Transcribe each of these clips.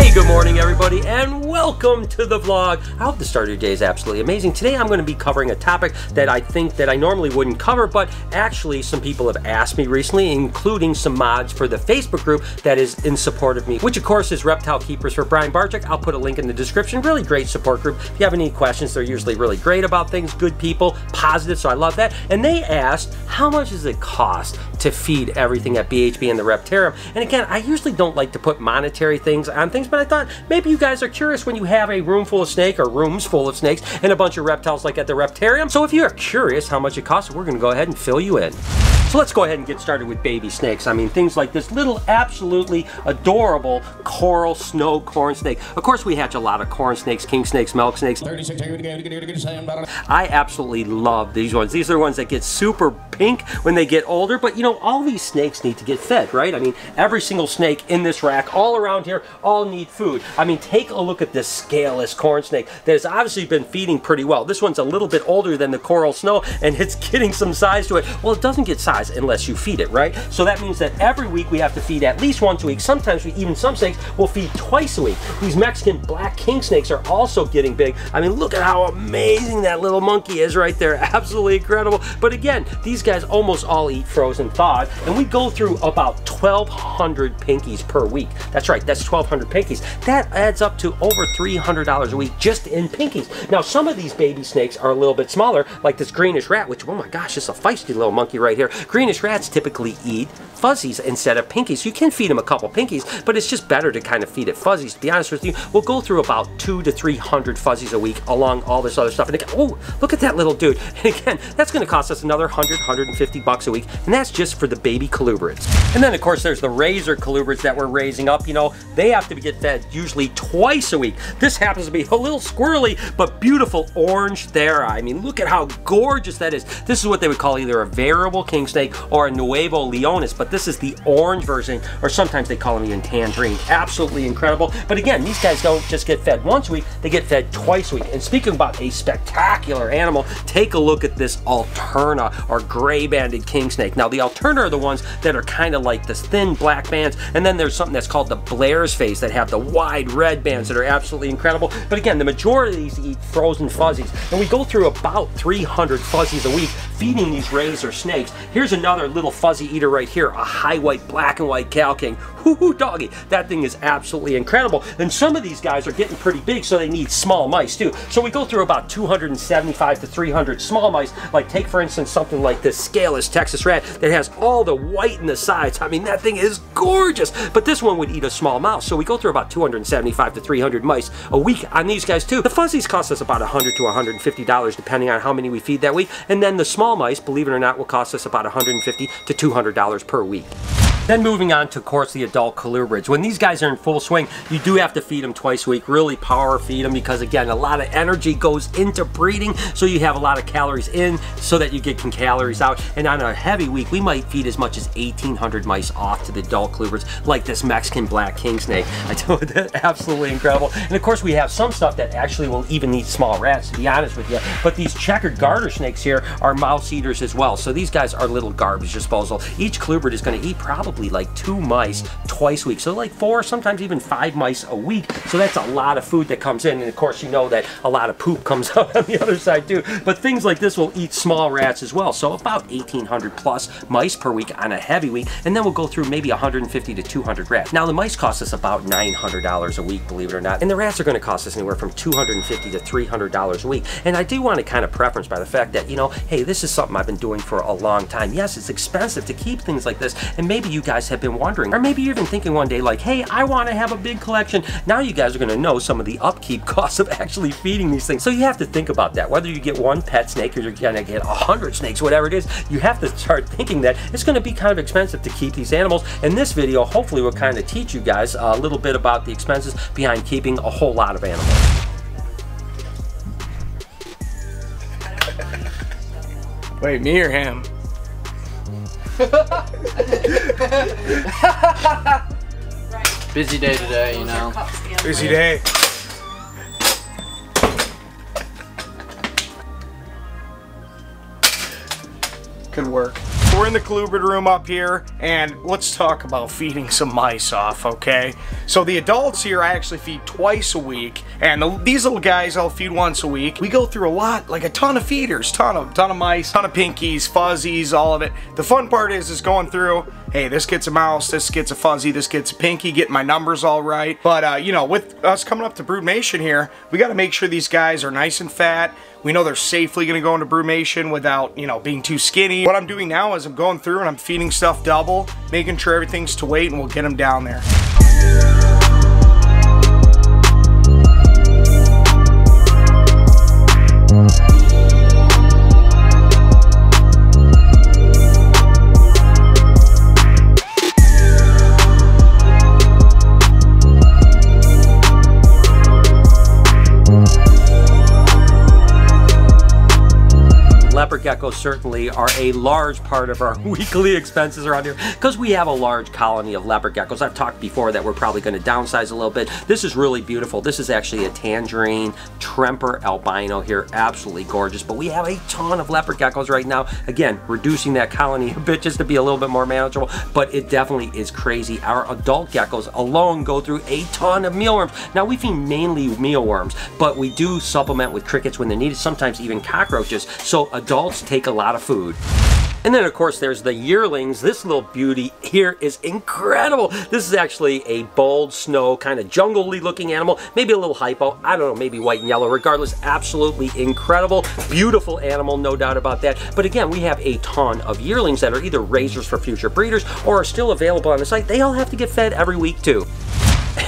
Hey, good morning everybody, and welcome to the vlog. I hope the start of your day is absolutely amazing. Today I'm going to be covering a topic that I think that I normally wouldn't cover, but actually some people have asked me recently, including some mods for the Facebook group that is in support of me, which of course is Reptile Keepers for Brian Barczyk. I'll put a link in the description. Really great support group. If you have any questions, they're usually really great about things, good people, positive, so I love that. And they asked, how much does it cost to feed everything at BHB and the Reptarium? And again, I usually don't like to put monetary things on things, but I thought maybe you guys are curious when you have a room full of snakes or rooms full of snakes and a bunch of reptiles like at the Reptarium. So if you are curious how much it costs, we're going to go ahead and fill you in. So let's go ahead and get started with baby snakes. I mean, things like this little absolutely adorable coral snow corn snake. Of course, we hatch a lot of corn snakes, king snakes, milk snakes. I absolutely love these ones. These are the ones that get super pink when they get older, but you know, all these snakes need to get fed, right? I mean, every single snake in this rack, all around here, all need food. I mean, take a look at this scaleless corn snake that has obviously been feeding pretty well. This one's a little bit older than the coral snow, and it's getting some size to it. Well, it doesn't get size unless you feed it, right? So that means that every week we have to feed at least once a week. Sometimes even some snakes will feed twice a week. These Mexican black king snakes are also getting big. I mean, look at how amazing that little monkey is right there. Absolutely incredible. But again, these guys almost all eat frozen thawed, and we go through about 1,200 pinkies per week. That's right, that's 1,200 pinkies. That adds up to over $300 a week just in pinkies. Now, some of these baby snakes are a little bit smaller, like this greenish rat, which, oh my gosh, it's a feisty little monkey right here. Greenish rats typically eat fuzzies instead of pinkies. You can feed them a couple pinkies, but it's just better to kind of feed it fuzzies. To be honest with you, we'll go through about 200 to 300 fuzzies a week along all this other stuff. And again, oh, look at that little dude. And again, that's going to cost us another 100, 150 bucks a week, and that's just for the baby colubrids. And then of course there's the razor colubrids that we're raising up. You know, they have to get fed usually twice a week. This happens to be a little squirrely but beautiful orange thera. I mean, look at how gorgeous that is. This is what they would call either a variable king snake or a Nuevo Leonis, but this is the orange version, or sometimes they call them even tangerine. Absolutely incredible. But again, these guys don't just get fed once a week, they get fed twice a week. And speaking about a spectacular animal, take a look at this Alterna or gray banded king snake. Now the Alterna are the ones that are kind of like this thin black bands, and then there's something that's called the Blair's face that have the wide red bands that are absolutely incredible. But again, the majority of these eat frozen fuzzies, and we go through about 300 fuzzies a week feeding these razor snakes. Here's another little fuzzy eater right here, a high white black and white cow king. Hoo-hoo doggy, that thing is absolutely incredible. And some of these guys are getting pretty big, so they need small mice too. So we go through about 275 to 300 small mice. Like take for instance something like this scaleless Texas rat that has all the white in the sides. I mean, that thing is gorgeous, but this one would eat a small mouse. So we go through about 275 to 300 mice a week on these guys too. The fuzzies cost us about $100 to $150 depending on how many we feed that week, and then the small mice, believe it or not, will cost us about $150 to $200 per week. Then moving on to, of course, the adult colubrids. When these guys are in full swing, you do have to feed them twice a week. Really power feed them because, again, a lot of energy goes into breeding, so you have a lot of calories in so that you get calories out. And on a heavy week, we might feed as much as 1,800 mice off to the adult colubrids, like this Mexican black king snake. I tell you, that's absolutely incredible. And of course, we have some stuff that actually will even eat small rats, to be honest with you. But these checkered garter snakes here are mouse eaters as well. So these guys are little garbage disposal. Each colubrid is going to eat probably like 2 mice twice a week, so like 4, sometimes even 5 mice a week. So that's a lot of food that comes in, and of course you know that a lot of poop comes out on the other side too. But things like this will eat small rats as well, so about 1,800 plus mice per week on a heavy week, and then we'll go through maybe 150 to 200 rats. Now the mice cost us about $900 a week, believe it or not, and the rats are going to cost us anywhere from $250 to $300 a week. And I do want to kind of preference by the fact that, you know, hey, this is something I've been doing for a long time. Yes, it's expensive to keep things like this, and maybe you guys have been wondering, or maybe you're even thinking one day like, hey, I want to have a big collection. Now you guys are going to know some of the upkeep costs of actually feeding these things. So you have to think about that. Whether you get one pet snake or you're going to get 100 snakes, whatever it is, you have to start thinking that it's going to be kind of expensive to keep these animals. And this video hopefully will kind of teach you guys a little bit about the expenses behind keeping a whole lot of animals. Wait, me or him? Busy day today, you know. Busy day. Good work. So we're in the Clovers room up here, and let's talk about feeding some mice off, okay? So the adults here I actually feed twice a week, and these little guys I'll feed once a week. We go through a lot, like a ton of feeders, ton of mice, ton of pinkies, fuzzies, all of it. The fun part is going through, hey, this gets a mouse, this gets a fuzzy, this gets a pinky, getting my numbers all right. But, you know, with us coming up to broodmation here, we got to make sure these guys are nice and fat. We know they're safely going to go into broodmation without, you know, being too skinny. What I'm doing now is I'm going through and I'm feeding stuff double, making sure everything's to weight, and we'll get them down there. Leopard geckos certainly are a large part of our weekly expenses around here because we have a large colony of leopard geckos. I've talked before that we're probably going to downsize a little bit. This is really beautiful. This is actually a tangerine Tremper albino here. Absolutely gorgeous. But we have a ton of leopard geckos right now. Again, reducing that colony a bit just to be a little bit more manageable, but it definitely is crazy. Our adult geckos alone go through a ton of mealworms. Now we feed mainly mealworms, but we do supplement with crickets when they're needed, sometimes even cockroaches. So adults take a lot of food. And then of course there's the yearlings. This little beauty here is incredible. This is actually a bold snow kind of jungle-y looking animal, maybe a little hypo, I don't know, maybe white and yellow. Regardless, absolutely incredible, beautiful animal, no doubt about that. But again, we have a ton of yearlings that are either raisers for future breeders or are still available on the site. They all have to get fed every week too.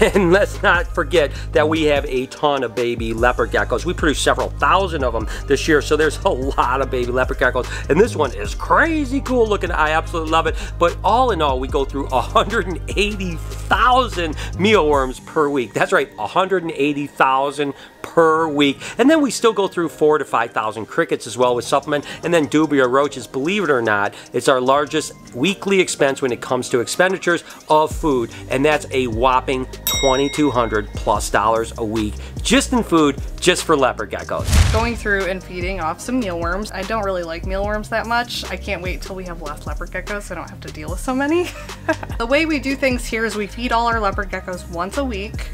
And let's not forget that we have a ton of baby leopard geckos. We produced several thousand of them this year, so there's a lot of baby leopard geckos. And this one is crazy cool looking. I absolutely love it. But all in all, we go through 180,000 mealworms per week. That's right, 180,000 per week. And then we still go through 4,000 to 5,000 crickets as well with supplement. And then dubia roaches, believe it or not, it's our largest weekly expense when it comes to expenditures of food. And that's a whopping $2,200+ a week just in food, just for leopard geckos. Going through and feeding off some mealworms. I don't really like mealworms that much. I can't wait till we have less leopard geckos so I don't have to deal with so many. The way we do things here is we feed all our leopard geckos once a week.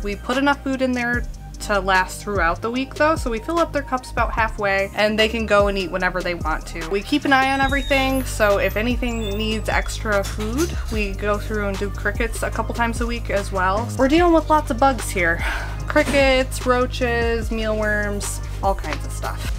We put enough food in there to last throughout the week though, so we fill up their cups about halfway and they can go and eat whenever they want to. We keep an eye on everything, so if anything needs extra food, we go through and do crickets a couple times a week as well. We're dealing with lots of bugs here. Crickets, roaches, mealworms, all kinds of stuff.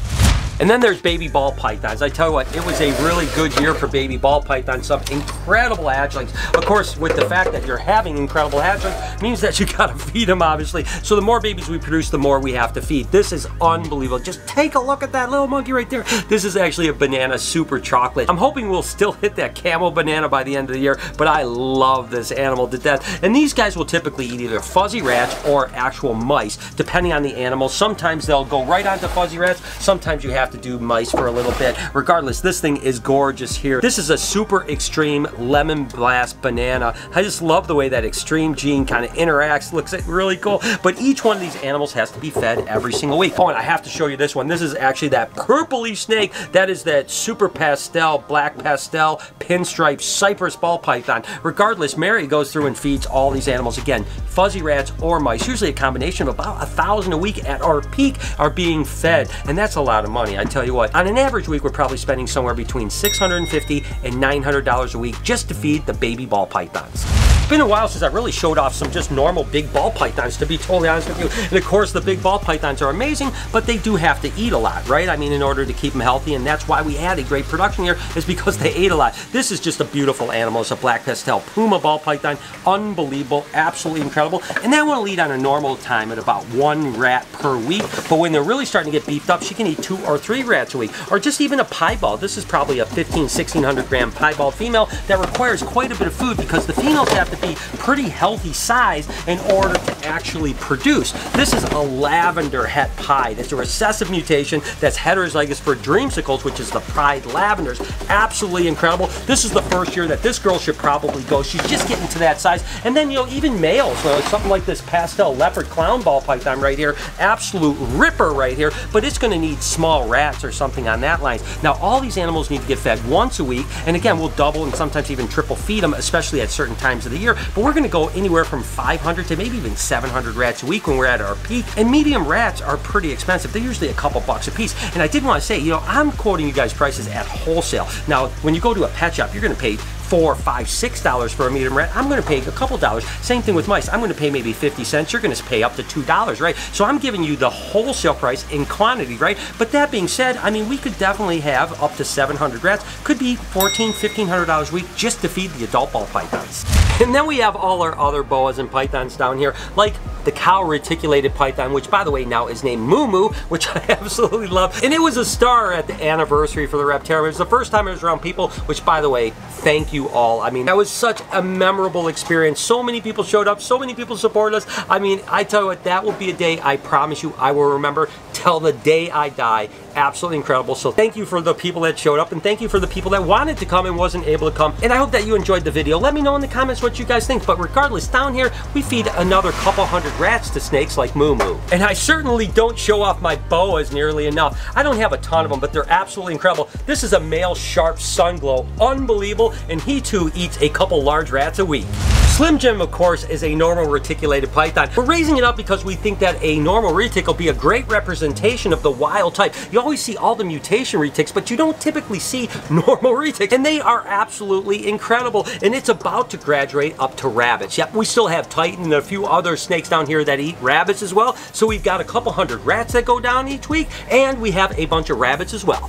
And then there's baby ball pythons. I tell you what, it was a really good year for baby ball pythons. Some incredible hatchlings. Of course, with the fact that you're having incredible hatchlings, means that you gotta feed them, obviously. So the more babies we produce, the more we have to feed. This is unbelievable. Just take a look at that little monkey right there. This is actually a banana super chocolate. I'm hoping we'll still hit that camel banana by the end of the year, but I love this animal to death. And these guys will typically eat either fuzzy rats or actual mice, depending on the animal. Sometimes they'll go right onto fuzzy rats. Sometimes you have to do mice for a little bit. Regardless, this thing is gorgeous here. This is a super extreme lemon blast banana. I just love the way that extreme gene kind of interacts. Looks really cool. But each one of these animals has to be fed every single week. Oh, and I have to show you this one. This is actually that purpley snake. That is that super pastel, black pastel, pinstripe cypress ball python. Regardless, Mary goes through and feeds all these animals. Again, fuzzy rats or mice. Usually a combination of about 1,000 a week at our peak are being fed. And that's a lot of money. I tell you what, on an average week, we're probably spending somewhere between $650 and $900 a week just to feed the baby ball pythons. It's been a while since I really showed off some just normal big ball pythons, to be totally honest with you. And of course, the big ball pythons are amazing, but they do have to eat a lot, right? I mean, in order to keep them healthy, and that's why we had a great production here, is because they ate a lot. This is just a beautiful animal. It's a black pastel puma ball python. Unbelievable, absolutely incredible. And that one will eat on a normal time at about 1 rat per week. But when they're really starting to get beefed up, she can eat 2 or 3 rats a week, or just even a piebald. This is probably a 1,500 to 1,600 gram piebald female that requires quite a bit of food because the females have to to be pretty healthy size in order to actually produce. This is a lavender het pied. It's a recessive mutation that's heterozygous for dreamsicles, which is the pied lavenders. Absolutely incredible. This is the first year that this girl should probably go. She's just getting to that size. And then, you know, even males, something like this pastel leopard clown ball python right here, absolute ripper right here, but it's going to need small rats or something on that line. Now, all these animals need to get fed once a week, and again, we'll double and sometimes even triple feed them, especially at certain times of the year, but we're going to go anywhere from 500 to maybe even 700 rats a week when we're at our peak, and medium rats are pretty expensive. They're usually a couple bucks a piece, and I did want to say, you know, I'm quoting you guys prices at wholesale. Now, when you go to a pet shop, you're going to pay $4, $5, $6 for a medium rat. I'm going to pay a couple dollars. Same thing with mice. I'm going to pay maybe 50 cents. You're going to pay up to $2, right? So I'm giving you the wholesale price in quantity, right? But that being said, I mean, we could definitely have up to 700 rats. Could be $1,400, $1,500 a week just to feed the adult ball pythons. And then we have all our other boas and pythons down here, like the cow reticulated python, which by the way now is named Mumu, which I absolutely love. And it was a star at the anniversary for the Reptarium. It was the first time it was around people, which by the way, thank you all. I mean, that was such a memorable experience. So many people showed up, so many people supported us. I mean, I tell you what, that will be a day I promise you I will remember till the day I die. Absolutely incredible. So thank you for the people that showed up, and thank you for the people that wanted to come and wasn't able to come. And I hope that you enjoyed the video. Let me know in the comments what you guys think. But regardless, down here we feed another couple hundred rats to snakes like Mumu. And I certainly don't show off my boas nearly enough. I don't have a ton of them, but they're absolutely incredible. This is a male sharp Sunglow, unbelievable, and he too eats a couple large rats a week. Slim Jim, of course, is a normal reticulated python. We're raising it up because we think that a normal retic will be a great representation of the wild type. You always see all the mutation retics, but you don't typically see normal retics, and they are absolutely incredible. And it's about to graduate up to rabbits. Yep, we still have Titan and a few other snakes down here that eat rabbits as well. So we've got a couple hundred rats that go down each week, and we have a bunch of rabbits as well.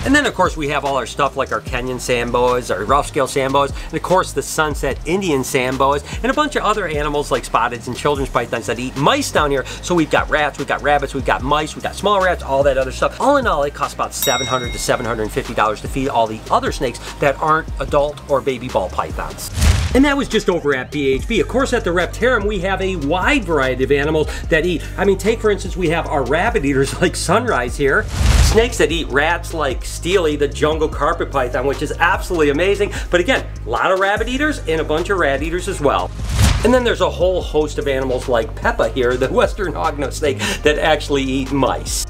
And then of course we have all our stuff like our Kenyan sandboas, our rough scale sandboas, and of course the sunset Indian sandboas, and a bunch of other animals like spotteds and children's pythons that eat mice down here. So we've got rats, we've got rabbits, we've got mice, we've got small rats, all that other stuff. All in all, it costs about $700 to $750 to feed all the other snakes that aren't adult or baby ball pythons. And that was just over at BHB. Of course, at the Reptarium, we have a wide variety of animals that eat. I mean, take for instance, we have our rabbit eaters like Sunrise here. Snakes that eat rats like Steely, the jungle carpet python, which is absolutely amazing. But again, a lot of rabbit eaters and a bunch of rat eaters as well. And then there's a whole host of animals like Peppa here, the western hognose snake, that actually eat mice.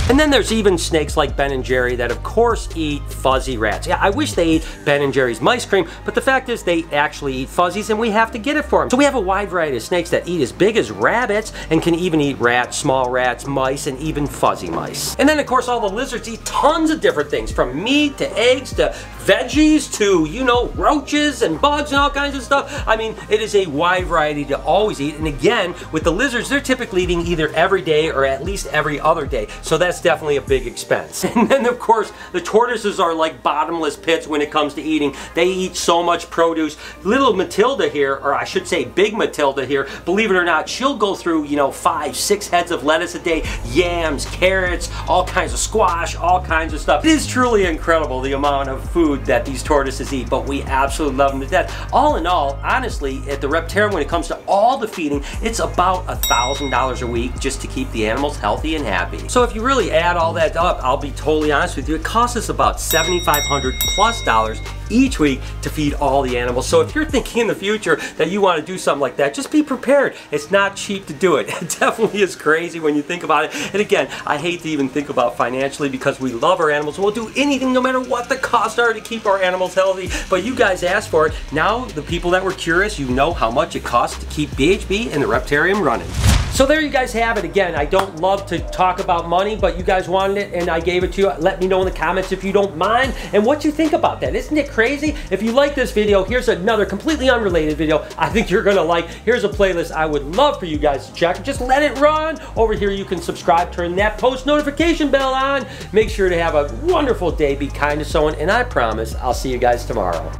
And then there's even snakes like Ben & Jerry that of course eat fuzzy rats. Yeah, I wish they ate Ben & Jerry's mice cream, but the fact is they actually eat fuzzies and we have to get it for them. So we have a wide variety of snakes that eat as big as rabbits and can even eat rats, small rats, mice, and even fuzzy mice. And then of course all the lizards eat tons of different things, from meat to eggs to veggies to, you know, roaches and bugs and all kinds of stuff. I mean, it is a wide variety to always eat. And again, with the lizards, they're typically eating either every day or at least every other day. So that's definitely a big expense. And then of course, the tortoises are like bottomless pits when it comes to eating. They eat so much produce. Little Matilda here, or I should say big Matilda here, believe it or not, she'll go through, you know, 5, 6 heads of lettuce a day, yams, carrots, all kinds of squash, all kinds of stuff. It is truly incredible the amount of food that these tortoises eat, but we absolutely love them to death. All in all, honestly, at the Reptarium, when it comes to all the feeding, it's about $1,000 a week just to keep the animals healthy and happy. So if you really add all that up, I'll be totally honest with you, it costs us about $7,500 plus each week to feed all the animals. So if you're thinking in the future that you want to do something like that, just be prepared. It's not cheap to do it. It definitely is crazy when you think about it. And again, I hate to even think about financially because we love our animals. We'll do anything no matter what the costs are to keep our animals healthy. But you guys asked for it. Now, the people that were curious, you know how much it costs to keep BHB and the Reptarium running. So there you guys have it. Again, I don't love to talk about money, but you guys wanted it and I gave it to you. Let me know in the comments if you don't mind and what you think about that. Isn't it crazy? If you like this video, here's another completely unrelated video I think you're gonna like. Here's a playlist I would love for you guys to check. Just let it run. Over here you can subscribe, turn that post notification bell on. Make sure to have a wonderful day, be kind to someone, and I promise I'll see you guys tomorrow.